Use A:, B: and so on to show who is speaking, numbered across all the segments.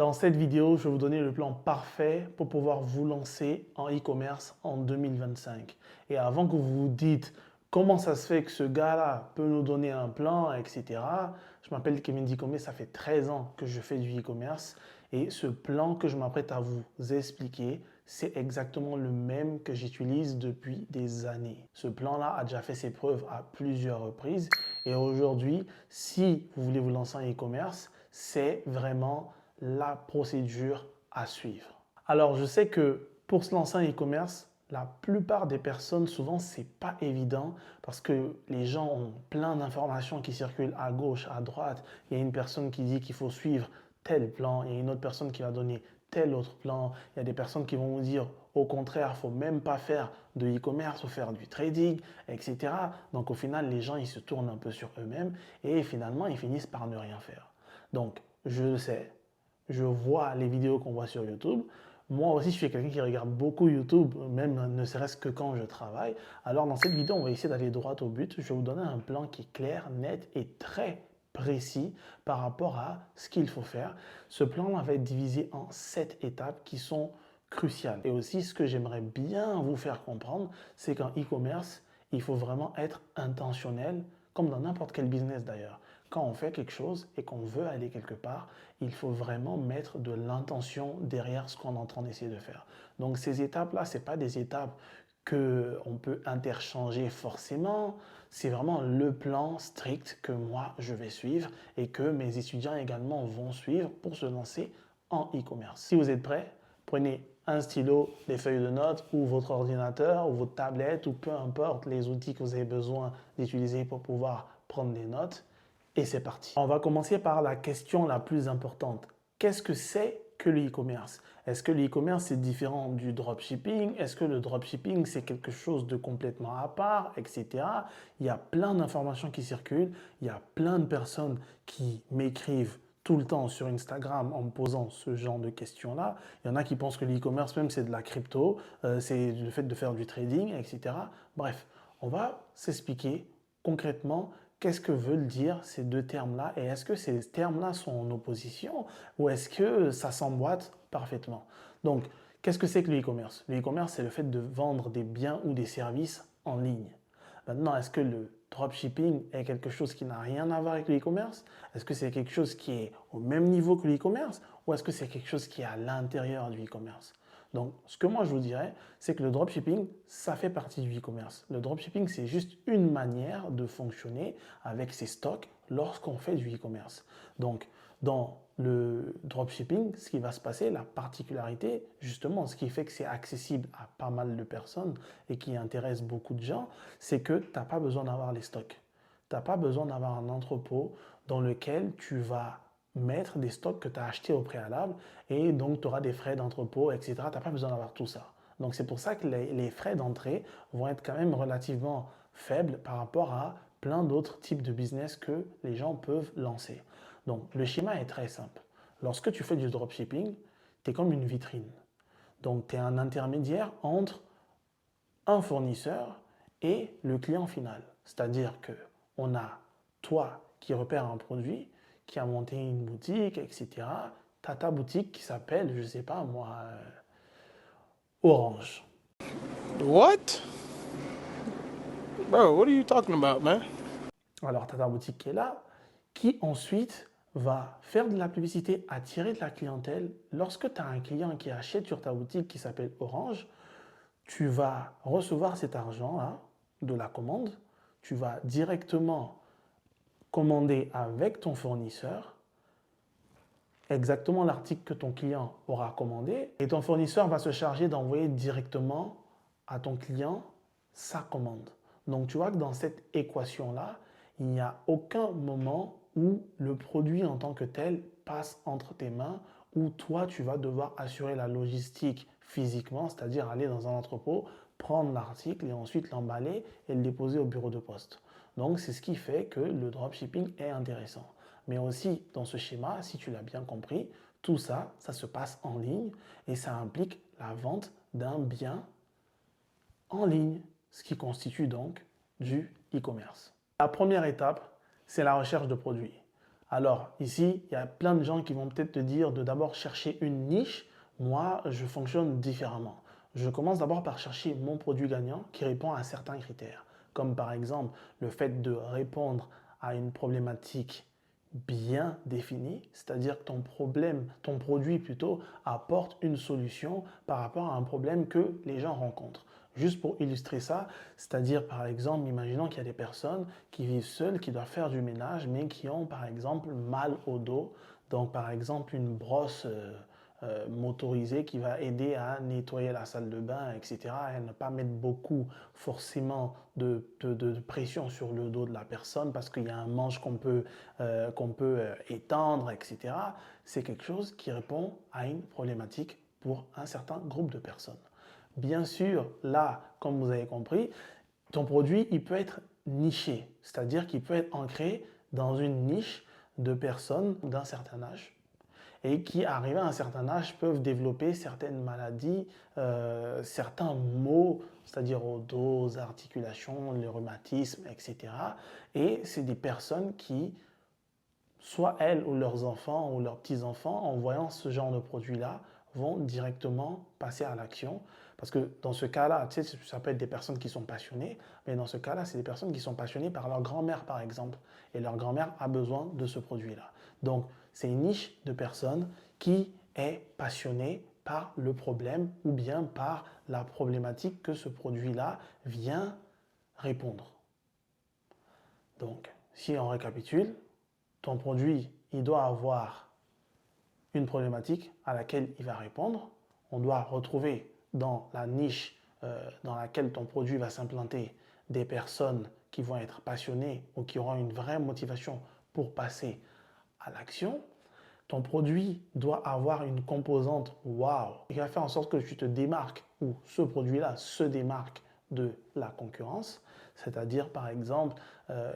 A: Dans cette vidéo, je vais vous donner le plan parfait pour pouvoir vous lancer en e-commerce en 2025. Et avant que vous vous dites comment ça se fait que ce gars-là peut nous donner un plan, etc. Je m'appelle Kevin Dikome, ça fait 13 ans que je fais du e-commerce. Et ce plan que je m'apprête à vous expliquer, c'est exactement le même que j'utilise depuis des années. Ce plan-là a déjà fait ses preuves à plusieurs reprises. Et aujourd'hui, si vous voulez vous lancer en e-commerce, c'est vraiment la procédure à suivre. Alors, je sais que pour se lancer en e-commerce, la plupart des personnes, souvent, c'est pas évident parce que les gens ont plein d'informations qui circulent à gauche, à droite. Il y a une personne qui dit qu'il faut suivre tel plan, il y a une autre personne qui va donner tel autre plan. Il y a des personnes qui vont vous dire au contraire, il ne faut même pas faire de e-commerce ou faire du trading, etc. Donc au final, les gens, ils se tournent un peu sur eux-mêmes et finalement, ils finissent par ne rien faire. Donc, je le sais, je vois les vidéos qu'on voit sur YouTube. Moi aussi, je suis quelqu'un qui regarde beaucoup YouTube, même ne serait-ce que quand je travaille. Alors, dans cette vidéo, on va essayer d'aller droit au but. Je vais vous donner un plan qui est clair, net et très précis par rapport à ce qu'il faut faire. Ce plan-là va être divisé en 7 étapes qui sont cruciales. Et aussi, ce que j'aimerais bien vous faire comprendre, c'est qu'en e-commerce, il faut vraiment être intentionnel, comme dans n'importe quel business d'ailleurs. Quand on fait quelque chose et qu'on veut aller quelque part, il faut vraiment mettre de l'intention derrière ce qu'on est en train d'essayer de faire. Donc ces étapes-là, ce n'est pas des étapes qu'on peut interchanger forcément. C'est vraiment le plan strict que moi, je vais suivre et que mes étudiants également vont suivre pour se lancer en e-commerce. Si vous êtes prêts, prenez un stylo, des feuilles de notes ou votre ordinateur ou votre tablette ou peu importe les outils que vous avez besoin d'utiliser pour pouvoir prendre des notes. Et c'est parti. On va commencer par la question la plus importante. Qu'est-ce que c'est que le e-commerce? Est-ce que le e-commerce c'est différent du dropshipping? Est-ce que le dropshipping c'est quelque chose de complètement à part, etc. Il y a plein d'informations qui circulent. Il y a plein de personnes qui m'écrivent tout le temps sur Instagram en me posant ce genre de questions-là. Il y en a qui pensent que l'e-commerce même c'est de la crypto, c'est le fait de faire du trading, etc. Bref, on va s'expliquer concrètement qu'est-ce que veulent dire ces deux termes-là et est-ce que ces termes-là sont en opposition ou est-ce que ça s'emboîte parfaitement? Donc, qu'est-ce que c'est que le e-commerce? Le e-commerce, c'est le fait de vendre des biens ou des services en ligne. Maintenant, est-ce que le dropshipping est quelque chose qui n'a rien à voir avec le e-commerce? Est-ce que c'est quelque chose qui est au même niveau que le e-commerce ou est-ce que c'est quelque chose qui est à l'intérieur du e-commerce? Donc, ce que moi je vous dirais, c'est que le dropshipping, ça fait partie du e-commerce. Le dropshipping, c'est juste une manière de fonctionner avec ses stocks lorsqu'on fait du e-commerce. Donc, dans le dropshipping, ce qui va se passer, la particularité, justement, ce qui fait que c'est accessible à pas mal de personnes et qui intéresse beaucoup de gens, c'est que tu n'as pas besoin d'avoir les stocks. Tu n'as pas besoin d'avoir un entrepôt dans lequel tu vas mettre des stocks que tu as achetés au préalable et donc tu auras des frais d'entrepôt, etc. Tu n'as pas besoin d'avoir tout ça. Donc c'est pour ça que les frais d'entrée vont être quand même relativement faibles par rapport à plein d'autres types de business que les gens peuvent lancer. Donc le schéma est très simple. Lorsque tu fais du dropshipping, tu es comme une vitrine. Donc tu es un intermédiaire entre un fournisseur et le client final. C'est-à-dire que on a toi qui repère un produit, qui a monté une boutique, etc. Tu as ta boutique qui s'appelle, je ne sais pas moi, Orange.
B: What? Bro, what are you talking about, man?
A: Alors tu as ta boutique qui est là, qui ensuite va faire de la publicité, attirer de la clientèle. Lorsque tu as un client qui achète sur ta boutique qui s'appelle Orange, tu vas recevoir cet argent-là de la commande, tu vas directement commander avec ton fournisseur exactement l'article que ton client aura commandé et ton fournisseur va se charger d'envoyer directement à ton client sa commande. Donc tu vois que dans cette équation-là, il n'y a aucun moment où le produit en tant que tel passe entre tes mains, où toi tu vas devoir assurer la logistique physiquement, c'est-à-dire aller dans un entrepôt, prendre l'article et ensuite l'emballer et le déposer au bureau de poste. Donc c'est ce qui fait que le dropshipping est intéressant. Mais aussi, dans ce schéma, si tu l'as bien compris, tout ça, ça se passe en ligne et ça implique la vente d'un bien en ligne, ce qui constitue donc du e-commerce. La première étape, c'est la recherche de produits. Alors ici, il y a plein de gens qui vont peut-être te dire de d'abord chercher une niche. Moi, je fonctionne différemment. Je commence d'abord par chercher mon produit gagnant qui répond à certains critères, comme par exemple le fait de répondre à une problématique bien définie, c'est-à-dire que ton produit plutôt, apporte une solution par rapport à un problème que les gens rencontrent. Juste pour illustrer ça, c'est-à-dire par exemple, imaginons qu'il y a des personnes qui vivent seules, qui doivent faire du ménage, mais qui ont par exemple mal au dos. Donc par exemple une brosse motorisée qui va aider à nettoyer la salle de bain, etc. Et ne pas mettre beaucoup forcément de pression sur le dos de la personne parce qu'il y a un manche qu'on peut étendre, etc. C'est quelque chose qui répond à une problématique pour un certain groupe de personnes. Bien sûr, là, comme vous avez compris, ton produit, il peut être niché, c'est-à-dire qu'il peut être ancré dans une niche de personnes d'un certain âge et qui, arrivés à un certain âge, peuvent développer certaines maladies, certains maux, c'est-à-dire au dos, aux articulations, les rhumatismes, etc. Et c'est des personnes qui, soit elles ou leurs enfants ou leurs petits-enfants, en voyant ce genre de produit-là, vont directement passer à l'action. Parce que dans ce cas-là, tu sais, ça peut être des personnes qui sont passionnées, mais dans ce cas-là, c'est des personnes qui sont passionnées par leur grand-mère, par exemple. Et leur grand-mère a besoin de ce produit-là. Donc, c'est une niche de personnes qui est passionnée par le problème ou bien par la problématique que ce produit-là vient répondre. Donc, si on récapitule, ton produit, il doit avoir une problématique à laquelle il va répondre. On doit retrouver dans la niche dans laquelle ton produit va s'implanter des personnes qui vont être passionnées ou qui auront une vraie motivation pour passer à l'action. Ton produit doit avoir une composante wow qui va faire en sorte que tu te démarques ou ce produit-là se démarque de la concurrence. C'est-à-dire, par exemple,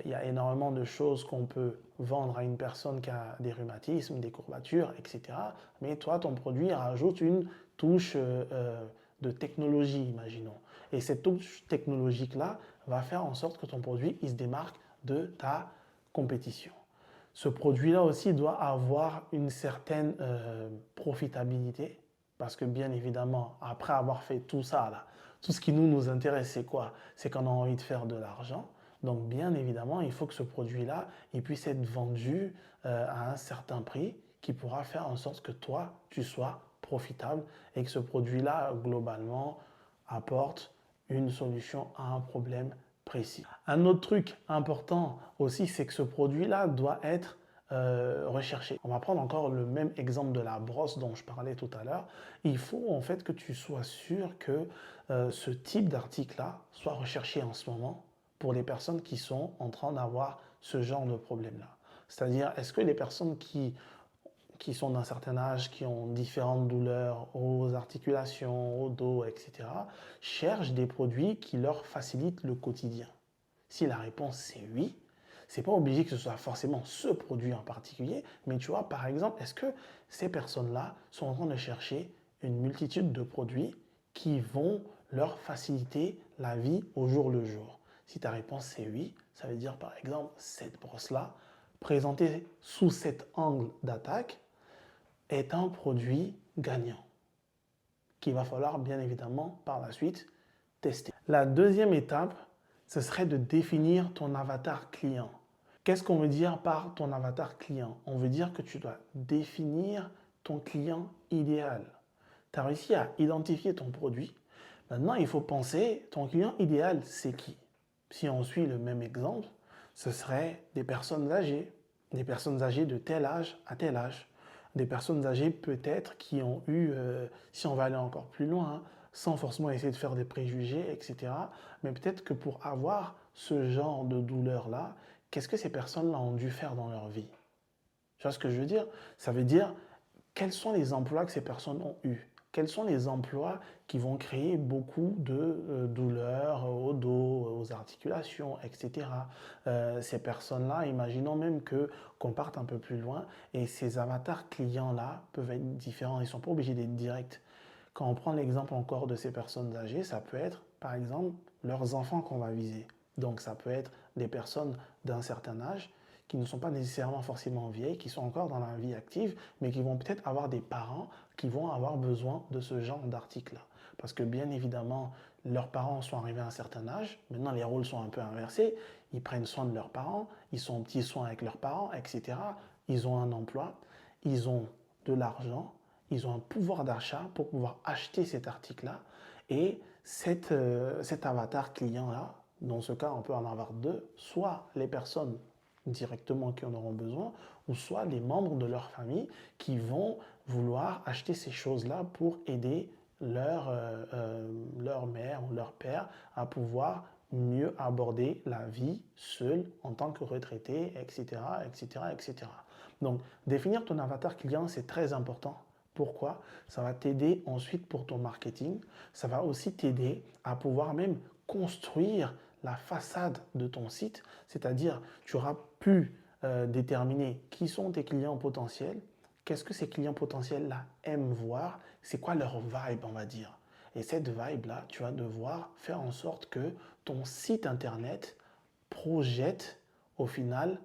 A: il y a énormément de choses qu'on peut vendre à une personne qui a des rhumatismes, des courbatures, etc. Mais toi, ton produit rajoute une touche de technologie, imaginons. Et cette touche technologique-là va faire en sorte que ton produit il se démarque de ta compétition. Ce produit-là aussi doit avoir une certaine profitabilité parce que bien évidemment, après avoir fait tout ça, là, tout ce qui nous intéresse, c'est quoi? C'est qu'on a envie de faire de l'argent. Donc bien évidemment, il faut que ce produit-là, il puisse être vendu à un certain prix qui pourra faire en sorte que toi, tu sois profitable et que ce produit-là, globalement, apporte une solution à un problème précis. Un autre truc important aussi, c'est que ce produit-là doit être recherché. On va prendre encore le même exemple de la brosse dont je parlais tout à l'heure. Il faut en fait que tu sois sûr que ce type d'article-là soit recherché en ce moment pour les personnes qui sont en train d'avoir ce genre de problème-là. C'est-à-dire, est-ce que les personnes qui sont d'un certain âge, qui ont différentes douleurs aux articulations, au dos, etc., cherchent des produits qui leur facilitent le quotidien? Si la réponse c'est oui, c'est pas obligé que ce soit forcément ce produit en particulier, mais tu vois, par exemple, est-ce que ces personnes-là sont en train de chercher une multitude de produits qui vont leur faciliter la vie au jour le jour? Si ta réponse c'est oui, ça veut dire par exemple cette brosse-là, présentée sous cet angle d'attaque, est un produit gagnant qu'il va falloir bien évidemment par la suite tester. La deuxième étape, ce serait de définir ton avatar client. Qu'est-ce qu'on veut dire par ton avatar client? On veut dire que tu dois définir ton client idéal. Tu as réussi à identifier ton produit. Maintenant, il faut penser, ton client idéal, c'est qui? Si on suit le même exemple, ce serait des personnes âgées de tel âge à tel âge, des personnes âgées peut-être qui ont eu, si on va aller encore plus loin, hein, sans forcément essayer de faire des préjugés, etc. Mais peut-être que pour avoir ce genre de douleur-là, qu'est-ce que ces personnes-là ont dû faire dans leur vie? Tu vois ce que je veux dire? Ça veut dire quels sont les emplois que ces personnes ont eus? Quels sont les emplois qui vont créer beaucoup de douleurs au dos, aux articulations, etc. Ces personnes-là, imaginons même qu'on parte un peu plus loin et ces avatars clients-là peuvent être différents. Ils ne sont pas obligés d'être directs. Quand on prend l'exemple encore de ces personnes âgées, ça peut être par exemple leurs enfants qu'on va viser. Donc ça peut être des personnes d'un certain âge qui ne sont pas nécessairement forcément vieilles, qui sont encore dans la vie active, mais qui vont peut-être avoir des parents qui vont avoir besoin de ce genre d'article-là. Parce que bien évidemment, leurs parents sont arrivés à un certain âge, maintenant les rôles sont un peu inversés, ils prennent soin de leurs parents, ils sont en petits soins avec leurs parents, etc. Ils ont un emploi, ils ont de l'argent, ils ont un pouvoir d'achat pour pouvoir acheter cet article-là. Et cet avatar client-là, dans ce cas, on peut en avoir deux, soit les personnes directement qui en auront besoin, ou soit les membres de leur famille qui vont vouloir acheter ces choses-là pour aider leur mère ou leur père à pouvoir mieux aborder la vie seule en tant que retraité, etc., etc., etc. Donc, définir ton avatar client, c'est très important. Pourquoi? Ça va t'aider ensuite pour ton marketing. Ça va aussi t'aider à pouvoir même construire la façade de ton site, c'est-à-dire tu auras pu déterminer qui sont tes clients potentiels, qu'est-ce que ces clients potentiels-là aiment voir, c'est quoi leur vibe, on va dire. Et cette vibe-là, tu vas devoir faire en sorte que ton site internet projette au final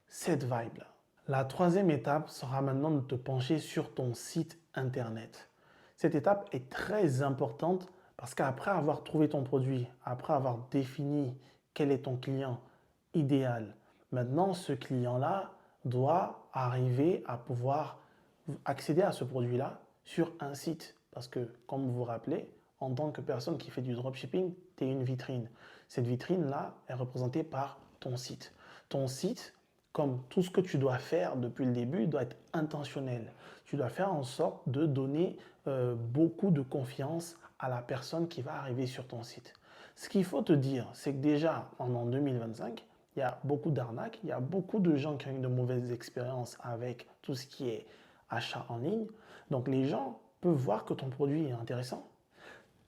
A: cette vibe-là. La troisième étape sera maintenant de te pencher sur ton site internet. Cette étape est très importante parce qu'après avoir trouvé ton produit, après avoir défini quel est ton client idéal, maintenant ce client-là doit arriver à pouvoir accéder à ce produit-là sur un site. Parce que, comme vous vous rappelez, en tant que personne qui fait du dropshipping, tu es une vitrine. Cette vitrine-là est représentée par ton site. Ton site, comme tout ce que tu dois faire depuis le début, doit être intentionnel. Tu dois faire en sorte de donner beaucoup de confiance à la personne qui va arriver sur ton site. Ce qu'il faut te dire, c'est que déjà en 2025, il y a beaucoup d'arnaques, il y a beaucoup de gens qui ont eu de mauvaises expériences avec tout ce qui est achat en ligne. Donc les gens peuvent voir que ton produit est intéressant.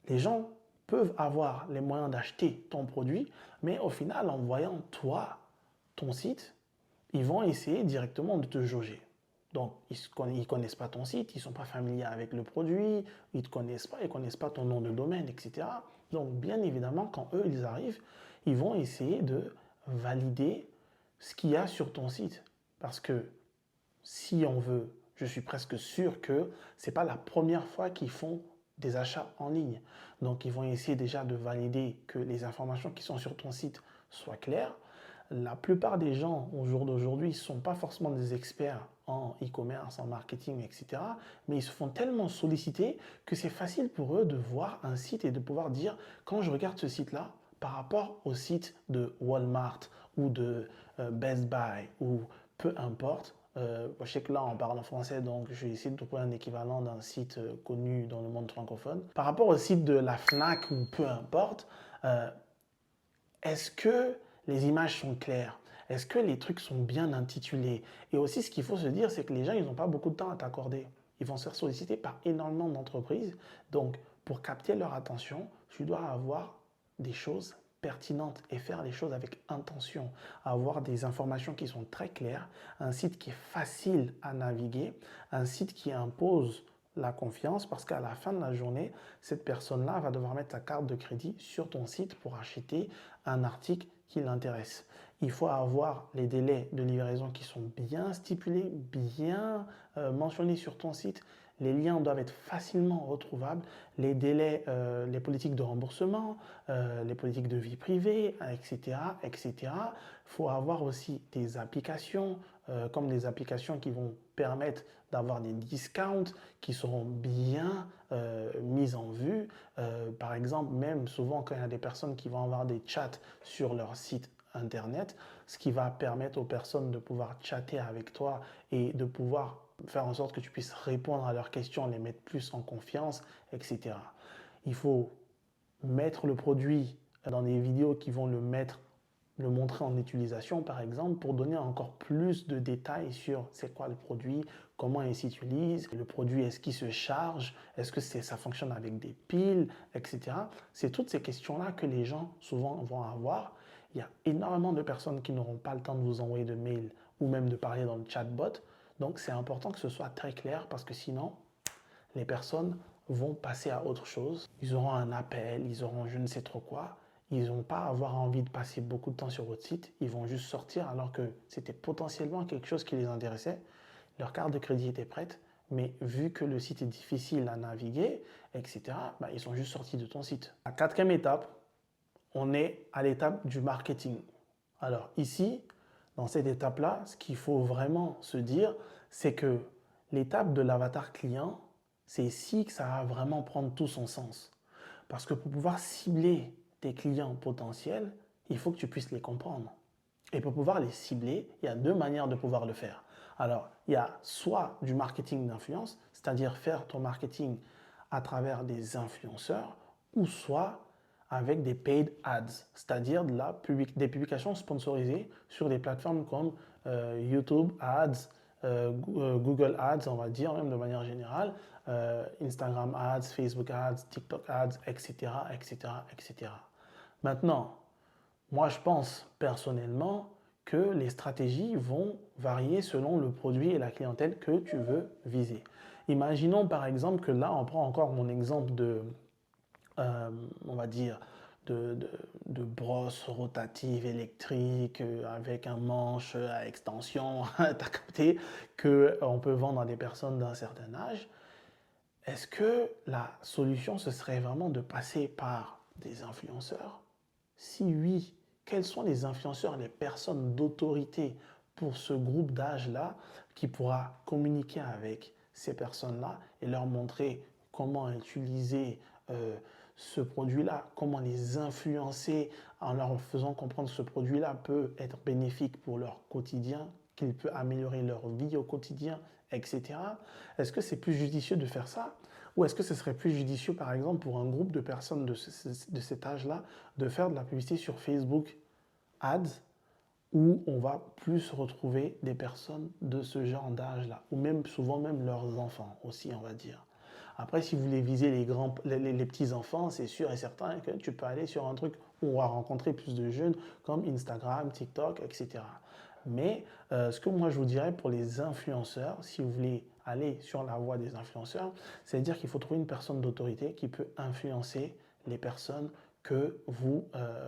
A: Les gens peuvent avoir les moyens d'acheter ton produit, mais au final, en voyant toi, ton site, ils vont essayer directement de te jauger. Donc, ils ne connaissent pas ton site, ils ne sont pas familiers avec le produit, ils ne te connaissent pas, ils ne connaissent pas ton nom de domaine, etc. Donc, bien évidemment, quand eux, ils arrivent, ils vont essayer de valider ce qu'il y a sur ton site. Parce que si on veut, je suis presque sûr que ce n'est pas la première fois qu'ils font des achats en ligne. Donc, ils vont essayer déjà de valider que les informations qui sont sur ton site soient claires. La plupart des gens au jour d'aujourd'hui ne sont pas forcément des experts en e-commerce, en marketing, etc. Mais ils se font tellement solliciter que c'est facile pour eux de voir un site et de pouvoir dire, quand je regarde ce site-là, par rapport au site de Walmart ou de Best Buy ou peu importe, je sais que là on parle en français, donc je vais essayer de trouver un équivalent d'un site connu dans le monde francophone. Par rapport au site de la FNAC ou peu importe, est-ce que les images sont claires? Est-ce que les trucs sont bien intitulés? Et aussi, ce qu'il faut se dire, c'est que les gens, ils n'ont pas beaucoup de temps à t'accorder. Ils vont se faire solliciter par énormément d'entreprises. Donc, pour capter leur attention, tu dois avoir des choses pertinentes et faire les choses avec intention. Avoir des informations qui sont très claires, un site qui est facile à naviguer, un site qui impose la confiance parce qu'à la fin de la journée, cette personne-là va devoir mettre sa carte de crédit sur ton site pour acheter un article qui l'intéresse. Il faut avoir les délais de livraison qui sont bien stipulés, bien mentionnés sur ton site. Les liens doivent être facilement retrouvables. Les délais, les politiques de remboursement, les politiques de vie privée, etc., etc. Il faut avoir aussi des applications, comme des applications qui vont permettre d'avoir des discounts qui seront bien mises en vue. Par exemple, même souvent quand il y a des personnes qui vont avoir des chats sur leur site internet, ce qui va permettre aux personnes de pouvoir chatter avec toi et de pouvoir faire en sorte que tu puisses répondre à leurs questions, les mettre plus en confiance, etc. Il faut mettre le produit dans des vidéos qui vont le montrer en utilisation, par exemple, pour donner encore plus de détails sur c'est quoi le produit, comment il s'utilise, le produit, est-ce qu'il se charge, est-ce que ça fonctionne avec des piles, etc. C'est toutes ces questions-là que les gens souvent vont avoir. Il y a énormément de personnes qui n'auront pas le temps de vous envoyer de mails ou même de parler dans le chatbot. Donc, c'est important que ce soit très clair parce que sinon, les personnes vont passer à autre chose. Ils auront un appel, ils auront je ne sais trop quoi. ils n'ont pas à avoir envie de passer beaucoup de temps sur votre site. Ils vont juste sortir alors que c'était potentiellement quelque chose qui les intéressait. Leur carte de crédit était prête, mais vu que le site est difficile à naviguer, etc., bah, ils sont juste sortis de ton site. La quatrième étape, on est à l'étape du marketing. Alors ici, dans cette étape-là, ce qu'il faut vraiment se dire, c'est que l'étape de l'avatar client, c'est ici que ça va vraiment prendre tout son sens. Parce que pour pouvoir cibler tes clients potentiels, il faut que tu puisses les comprendre. Et pour pouvoir les cibler, il y a deux manières de pouvoir le faire. Alors, il y a soit du marketing d'influence, c'est-à-dire faire ton marketing à travers des influenceurs, ou soit avec des paid ads, c'est-à-dire des publications sponsorisées sur des plateformes comme YouTube Ads, Google Ads, on va dire, même de manière générale, Instagram Ads, Facebook Ads, TikTok Ads, etc., etc., etc. Maintenant, moi, je pense personnellement que les stratégies vont varier selon le produit et la clientèle que tu veux viser. Imaginons par exemple que là, on prend encore mon exemple on va dire, de brosse rotative électrique avec un manche à extension, tu as capté, qu'on peut vendre à des personnes d'un certain âge. Est-ce que la solution, ce serait vraiment de passer par des influenceurs? Si oui, quels sont les influenceurs, les personnes d'autorité pour ce groupe d'âge-là qui pourra communiquer avec ces personnes-là et leur montrer comment utiliser ce produit-là, comment les influencer en leur faisant comprendre que ce produit-là peut être bénéfique pour leur quotidien, qu'il peut améliorer leur vie au quotidien, etc. Est-ce que c'est plus judicieux de faire ça? Ou est-ce que ce serait plus judicieux, par exemple, pour un groupe de personnes de cet âge-là, de faire de la publicité sur Facebook Ads, où on va plus retrouver des personnes de ce genre d'âge-là, ou même souvent même leurs enfants aussi, on va dire. Après, si vous voulez viser les petits-enfants, c'est sûr et certain que tu peux aller sur un truc où on va rencontrer plus de jeunes comme Instagram, TikTok, etc. Mais ce que moi je vous dirais pour les influenceurs, si vous voulez aller sur la voie des influenceurs, c'est-à-dire qu'il faut trouver une personne d'autorité qui peut influencer les personnes que vous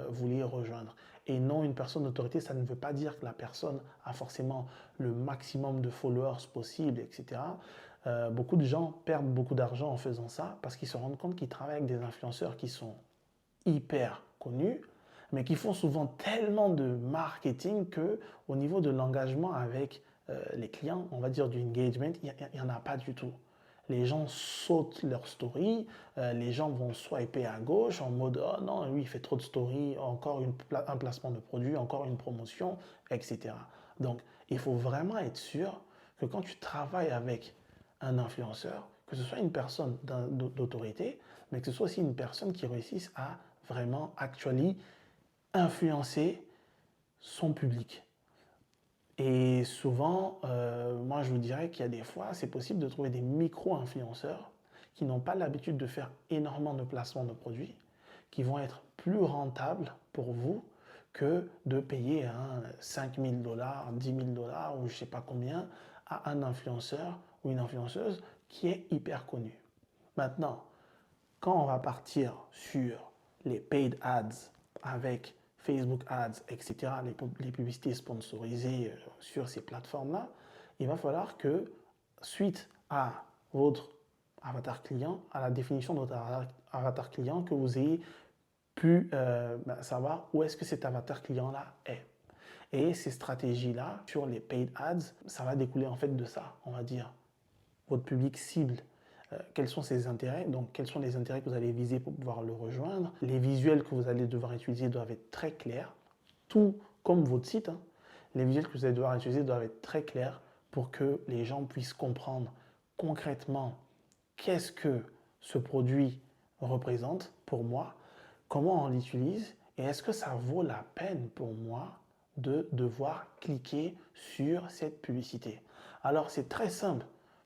A: voulez rejoindre. Et non, une personne d'autorité, ça ne veut pas dire que la personne a forcément le maximum de followers possible, etc. Beaucoup de gens perdent beaucoup d'argent en faisant ça parce qu'ils se rendent compte qu'ils travaillent avec des influenceurs qui sont hyper connus, mais qui font souvent tellement de marketing que au niveau de l'engagement avec les clients, on va dire du engagement, il n'y en a pas du tout. Les gens sautent leur story, les gens vont swiper à gauche en mode oh non, lui il fait trop de story, encore un placement de produit, encore une promotion, etc. Donc il faut vraiment être sûr que quand tu travailles avec un influenceur, que ce soit une personne d'autorité, mais que ce soit aussi une personne qui réussisse à vraiment actually influencer son public. Et souvent, moi je vous dirais qu'il y a des fois, c'est possible de trouver des micro-influenceurs qui n'ont pas l'habitude de faire énormément de placements de produits, qui vont être plus rentables pour vous que de payer 5 000 dollars, 10 000 dollars ou je ne sais pas combien à un influenceur ou une influenceuse qui est hyper connu. Maintenant, quand on va partir sur les paid ads avec Facebook Ads, etc., les publicités sponsorisées sur ces plateformes-là, il va falloir que, suite à votre avatar client, à la définition de votre avatar client, que vous ayez pu savoir où est-ce que cet avatar client-là est. Et ces stratégies-là, sur les paid ads, ça va découler en fait de ça, on va dire. Votre public cible, quels sont ses intérêts, donc quels sont les intérêts que vous allez viser pour pouvoir le rejoindre. Les visuels que vous allez devoir utiliser doivent être très clairs, tout comme votre site. Les visuels que vous allez devoir utiliser doivent être très clairs pour que les gens puissent comprendre concrètement qu'est-ce que ce produit représente pour moi, comment on l'utilise et est-ce que ça vaut la peine pour moi de devoir cliquer sur cette publicité. Alors c'est très simple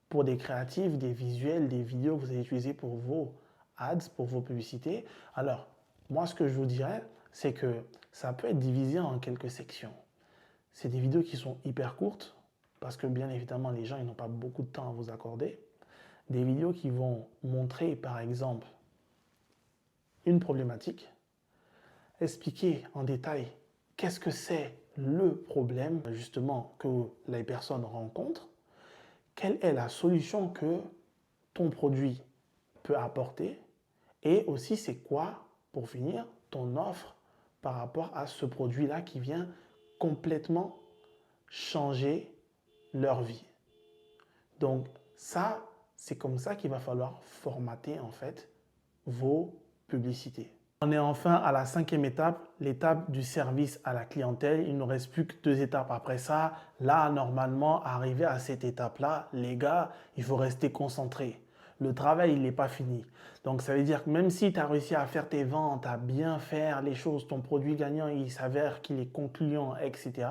A: pour des créatifs, des visuels, des vidéos que vous allez utiliser pour vos ads, pour vos publicités. Alors moi ce que je vous dirais, c'est que ça peut être divisé en quelques sections. C'est des vidéos qui sont hyper courtes parce que bien évidemment les gens ils n'ont pas beaucoup de temps à vous accorder. Des vidéos qui vont montrer par exemple une problématique, expliquer en détail qu'est-ce que c'est le problème justement que les personnes rencontrent, quelle est la solution que ton produit peut apporter et aussi c'est quoi, pour finir, ton offre par rapport à ce produit-là qui vient complètement changer leur vie. Donc ça, c'est comme ça qu'il va falloir formater en fait vos publicités. On est enfin à la 5e étape, l'étape du service à la clientèle. Il ne nous reste plus que 2 étapes après ça. Là, normalement, arrivé à cette étape-là, les gars, il faut rester concentré. Le travail, il n'est pas fini. Donc, ça veut dire que même si tu as réussi à faire tes ventes, à bien faire les choses, ton produit gagnant, il s'avère qu'il est concluant, etc.,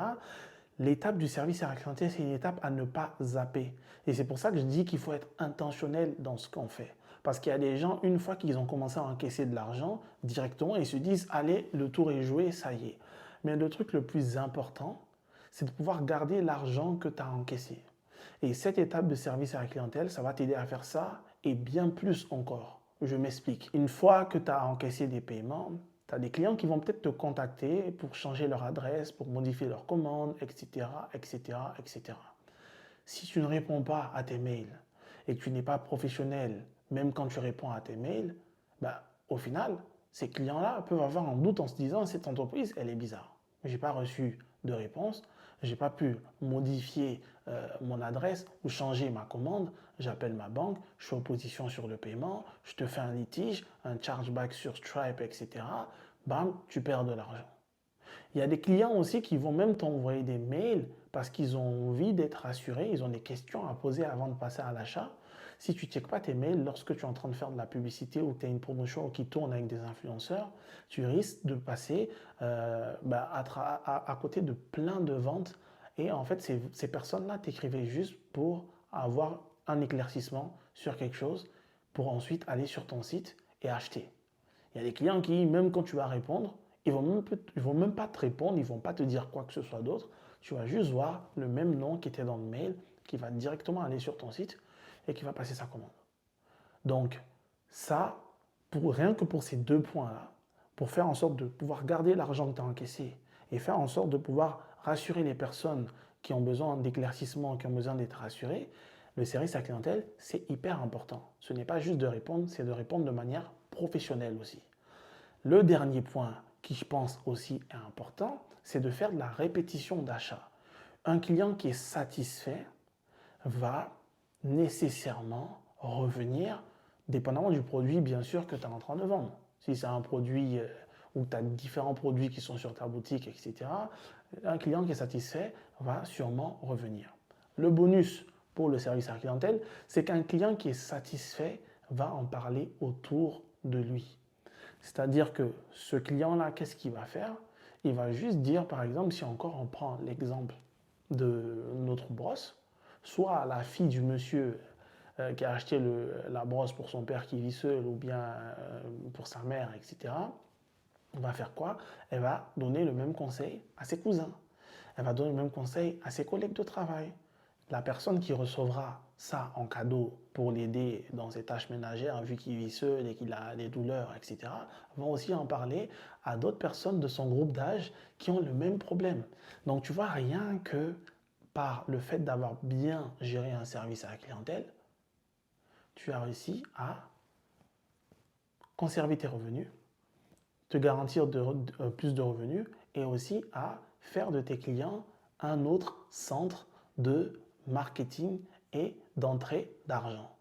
A: l'étape du service à la clientèle, c'est une étape à ne pas zapper. Et c'est pour ça que je dis qu'il faut être intentionnel dans ce qu'on fait. Parce qu'il y a des gens, une fois qu'ils ont commencé à encaisser de l'argent, directement, ils se disent, allez, le tour est joué, ça y est. Mais le truc le plus important, c'est de pouvoir garder l'argent que tu as encaissé. Et cette étape de service à la clientèle, ça va t'aider à faire ça et bien plus encore. Je m'explique. Une fois que tu as encaissé des paiements, tu as des clients qui vont peut-être te contacter pour changer leur adresse, pour modifier leur commande, etc., etc., etc. Si tu ne réponds pas à tes mails et que tu n'es pas professionnel, même quand tu réponds à tes mails, bah, au final, ces clients-là peuvent avoir un doute en se disant cette entreprise, elle est bizarre. Je n'ai pas reçu de réponse, je n'ai pas pu modifier mon adresse ou changer ma commande, j'appelle ma banque, je suis en position sur le paiement, je te fais un litige, un chargeback sur Stripe, etc. Bam, tu perds de l'argent. Il y a des clients aussi qui vont même t'envoyer des mails parce qu'ils ont envie d'être rassurés, ils ont des questions à poser avant de passer à l'achat. Si tu ne checkes pas tes mails lorsque tu es en train de faire de la publicité ou que tu as une promotion qui tourne avec des influenceurs, tu risques de passer à côté de plein de ventes. Et en fait, ces personnes-là t'écrivaient juste pour avoir un éclaircissement sur quelque chose, pour ensuite aller sur ton site et acheter. Il y a des clients qui, même quand tu vas répondre, ils ne vont même pas te répondre, ils ne vont pas te dire quoi que ce soit d'autre. Tu vas juste voir le même nom qui était dans le mail, qui va directement aller sur ton site et qui va passer sa commande. Donc, ça, rien que pour ces 2 points-là, pour faire en sorte de pouvoir garder l'argent que tu as encaissé et faire en sorte de pouvoir rassurer les personnes qui ont besoin d'éclaircissement, qui ont besoin d'être rassurées, le service à la clientèle, c'est hyper important. Ce n'est pas juste de répondre, c'est de répondre de manière professionnelle aussi. Le dernier point qui, je pense, aussi est important, c'est de faire de la répétition d'achat. Un client qui est satisfait va nécessairement revenir, dépendamment du produit, bien sûr, que tu es en train de vendre. Si c'est un produit où tu as différents produits qui sont sur ta boutique, etc., un client qui est satisfait va sûrement revenir. Le bonus pour le service à la clientèle, c'est qu'un client qui est satisfait va en parler autour de lui. C'est-à-dire que ce client-là, qu'est-ce qu'il va faire? Il va juste dire, par exemple, si encore on prend l'exemple de notre brosse, soit la fille du monsieur qui a acheté la brosse pour son père qui vit seul ou bien pour sa mère, etc., on va faire quoi? Elle va donner le même conseil à ses cousins. Elle va donner le même conseil à ses collègues de travail. La personne qui recevra ça en cadeau pour l'aider dans ses tâches ménagères, vu qu'il vit seul et qu'il a des douleurs, etc., va aussi en parler à d'autres personnes de son groupe d'âge qui ont le même problème. Donc tu vois, rien que par le fait d'avoir bien géré un service à la clientèle, tu as réussi à conserver tes revenus, te garantir plus de revenus et aussi à faire de tes clients un autre centre de marketing et d'entrée d'argent.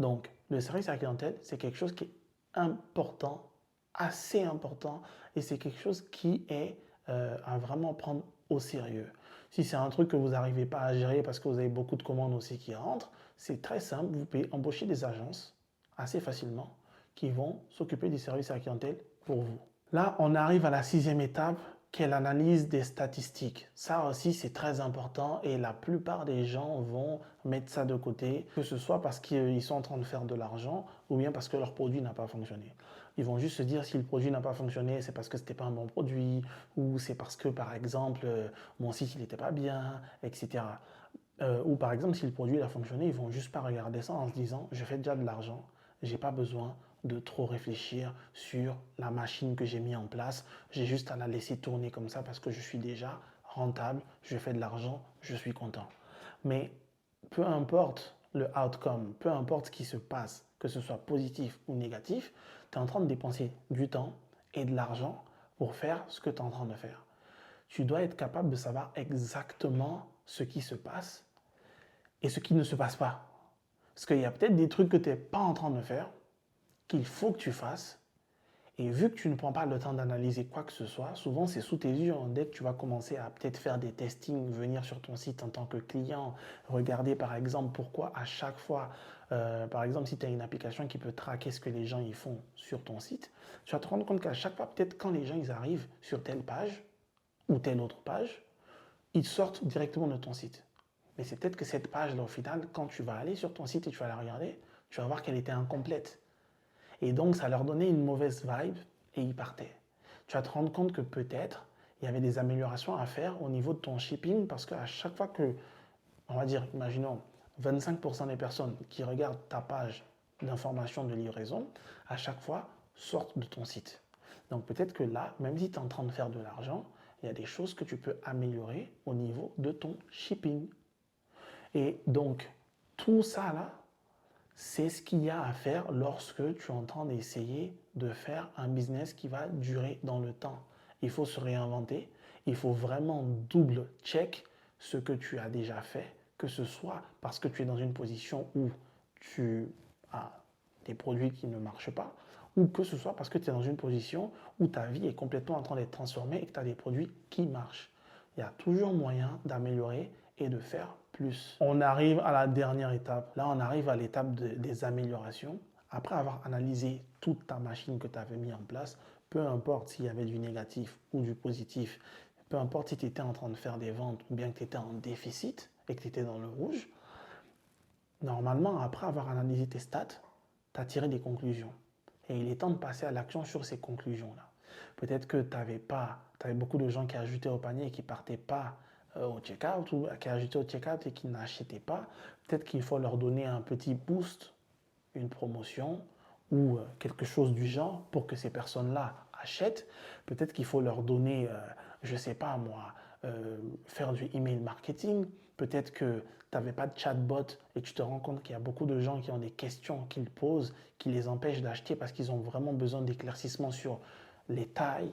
A: Donc, le service à la clientèle, c'est quelque chose qui est important, assez important, et c'est quelque chose qui est à vraiment prendre au sérieux. Si c'est un truc que vous n'arrivez pas à gérer parce que vous avez beaucoup de commandes aussi qui rentrent, c'est très simple, vous pouvez embaucher des agences assez facilement qui vont s'occuper du service à la clientèle pour vous. Là, on arrive à la 6e étape, qui est l'analyse des statistiques. Ça aussi, c'est très important et la plupart des gens vont mettre ça de côté, que ce soit parce qu'ils sont en train de faire de l'argent ou bien parce que leur produit n'a pas fonctionné. Ils vont juste se dire si le produit n'a pas fonctionné, c'est parce que ce n'était pas un bon produit ou c'est parce que, par exemple, mon site n'était pas bien, etc. Ou par exemple, si le produit a fonctionné, ils ne vont juste pas regarder ça en se disant je fais déjà de l'argent, je n'ai pas besoin de trop réfléchir sur la machine que j'ai mis en place. J'ai juste à la laisser tourner comme ça parce que je suis déjà rentable, je fais de l'argent, je suis content. Mais peu importe le outcome, peu importe ce qui se passe, que ce soit positif ou négatif, tu es en train de dépenser du temps et de l'argent pour faire ce que tu es en train de faire. Tu dois être capable de savoir exactement ce qui se passe et ce qui ne se passe pas. Parce qu'il y a peut-être des trucs que tu n'es pas en train de faire, qu'il faut que tu fasses. Et vu que tu ne prends pas le temps d'analyser quoi que ce soit, souvent c'est sous tes yeux. Dès que tu vas commencer à peut-être faire des testings, venir sur ton site en tant que client, regarder par exemple pourquoi à chaque fois, par exemple si tu as une application qui peut traquer ce que les gens y font sur ton site, tu vas te rendre compte qu'à chaque fois, peut-être quand les gens ils arrivent sur telle page ou telle autre page, ils sortent directement de ton site. Mais c'est peut-être que cette page-là, au final, quand tu vas aller sur ton site et tu vas la regarder, tu vas voir qu'elle était incomplète. Et donc, ça leur donnait une mauvaise vibe et ils partaient. Tu vas te rendre compte que peut-être il y avait des améliorations à faire au niveau de ton shipping parce qu'à chaque fois que, on va dire, imaginons, 25% des personnes qui regardent ta page d'information de livraison, à chaque fois, sortent de ton site. Donc peut-être que là, même si tu es en train de faire de l'argent, il y a des choses que tu peux améliorer au niveau de ton shipping. Et donc, tout ça là, c'est ce qu'il y a à faire lorsque tu es en train d'essayer de faire un business qui va durer dans le temps. Il faut se réinventer, il faut vraiment double check ce que tu as déjà fait, que ce soit parce que tu es dans une position où tu as des produits qui ne marchent pas, ou que ce soit parce que tu es dans une position où ta vie est complètement en train d'être transformée et que tu as des produits qui marchent. Il y a toujours moyen d'améliorer et de faire plus. On arrive à la dernière étape. Là, on arrive à l'étape des améliorations. Après avoir analysé toute ta machine que tu avais mis en place, peu importe s'il y avait du négatif ou du positif, peu importe si tu étais en train de faire des ventes ou bien que tu étais en déficit et que tu étais dans le rouge, normalement, après avoir analysé tes stats, tu as tiré des conclusions. Et il est temps de passer à l'action sur ces conclusions-là. Peut-être que tu avais beaucoup de gens qui ajoutaient au panier et qui ne partaient pas au checkout ou qui ajoutaient au checkout et qui n'achetaient pas. Peut-être qu'il faut leur donner un petit boost, une promotion ou quelque chose du genre pour que ces personnes-là achètent. Peut-être qu'il faut leur donner, je ne sais pas moi, faire du email marketing. Peut-être que tu n'avais pas de chatbot et tu te rends compte qu'il y a beaucoup de gens qui ont des questions qu'ils posent qui les empêchent d'acheter parce qu'ils ont vraiment besoin d'éclaircissements sur les tailles,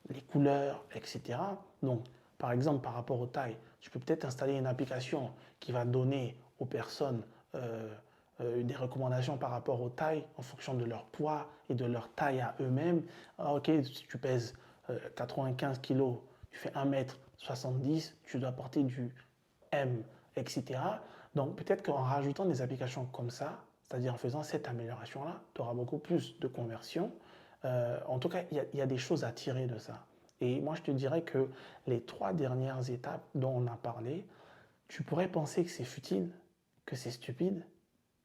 A: les couleurs, etc. Donc, par exemple, par rapport aux tailles, tu peux peut-être installer une application qui va donner aux personnes des recommandations par rapport aux tailles en fonction de leur poids et de leur taille à eux-mêmes. Ah, ok, si tu pèses 95 kg, tu fais 1m70, tu dois porter du M, etc. Donc peut-être qu'en rajoutant des applications comme ça, c'est-à-dire en faisant cette amélioration-là, tu auras beaucoup plus de conversions. En tout cas, il y a des choses à tirer de ça. Et moi, je te dirais que les 3 dernières étapes dont on a parlé, tu pourrais penser que c'est futile, que c'est stupide,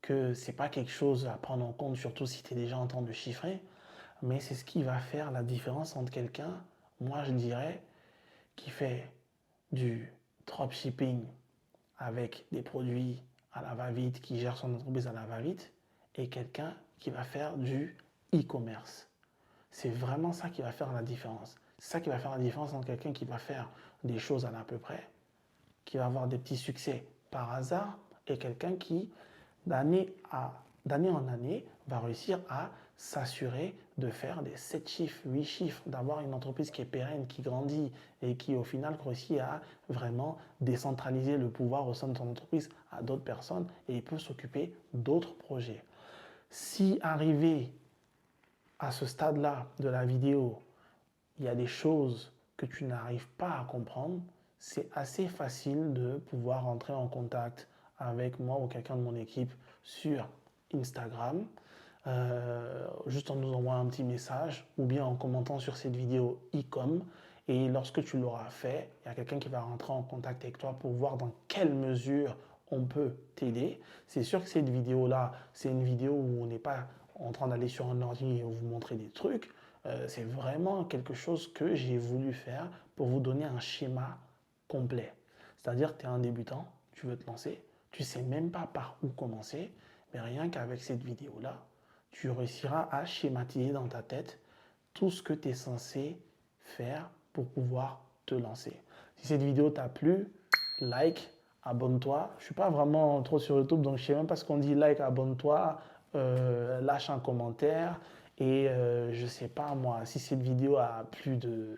A: que c'est pas quelque chose à prendre en compte, surtout si tu es déjà en train de chiffrer, mais c'est ce qui va faire la différence entre quelqu'un, moi je dirais, qui fait du dropshipping avec des produits à la va-vite, qui gère son entreprise à la va-vite, et quelqu'un qui va faire du e-commerce. C'est vraiment ça qui va faire la différence. C'est ça qui va faire la différence entre quelqu'un qui va faire des choses à l'à peu près, qui va avoir des petits succès par hasard, et quelqu'un qui, d'année en année, va réussir à s'assurer de faire des 7 chiffres, 8 chiffres, d'avoir une entreprise qui est pérenne, qui grandit et qui au final réussit à vraiment décentraliser le pouvoir au sein de son entreprise à d'autres personnes et il peut s'occuper d'autres projets. Si arrivé à ce stade-là de la vidéo, il y a des choses que tu n'arrives pas à comprendre, c'est assez facile de pouvoir entrer en contact avec moi ou quelqu'un de mon équipe sur Instagram, juste en nous envoyant un petit message ou bien en commentant sur cette vidéo e-com. Et lorsque tu l'auras fait, il y a quelqu'un qui va rentrer en contact avec toi pour voir dans quelle mesure on peut t'aider. C'est sûr que cette vidéo-là, c'est une vidéo où on n'est pas en train d'aller sur un ordi et vous montrer des trucs. C'est vraiment quelque chose que j'ai voulu faire pour vous donner un schéma complet. C'est-à-dire que tu es un débutant, tu veux te lancer, tu ne sais même pas par où commencer, mais rien qu'avec cette vidéo-là, tu réussiras à schématiser dans ta tête tout ce que tu es censé faire pour pouvoir te lancer. Si cette vidéo t'a plu, like, abonne-toi. Je ne suis pas vraiment trop sur YouTube, donc je ne sais même pas ce qu'on dit. Like, abonne-toi, lâche un commentaire. Et je ne sais pas moi, si cette vidéo a plus de...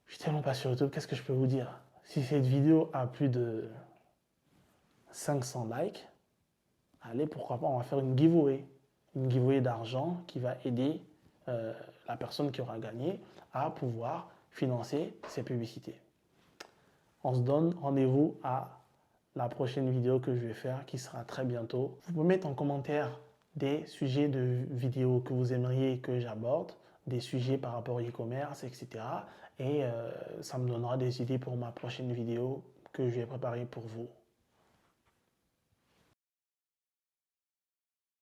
A: Je suis tellement pas sur YouTube, qu'est-ce que je peux vous dire? Si cette vidéo a plus de 500 likes, allez, pourquoi pas, on va faire une giveaway. Une giveaway d'argent qui va aider la personne qui aura gagné à pouvoir financer ses publicités. On se donne rendez-vous à la prochaine vidéo que je vais faire qui sera très bientôt. Vous pouvez mettre en commentaire des sujets de vidéos que vous aimeriez que j'aborde, des sujets par rapport au e-commerce, etc. Et ça me donnera des idées pour ma prochaine vidéo que je vais préparer pour vous.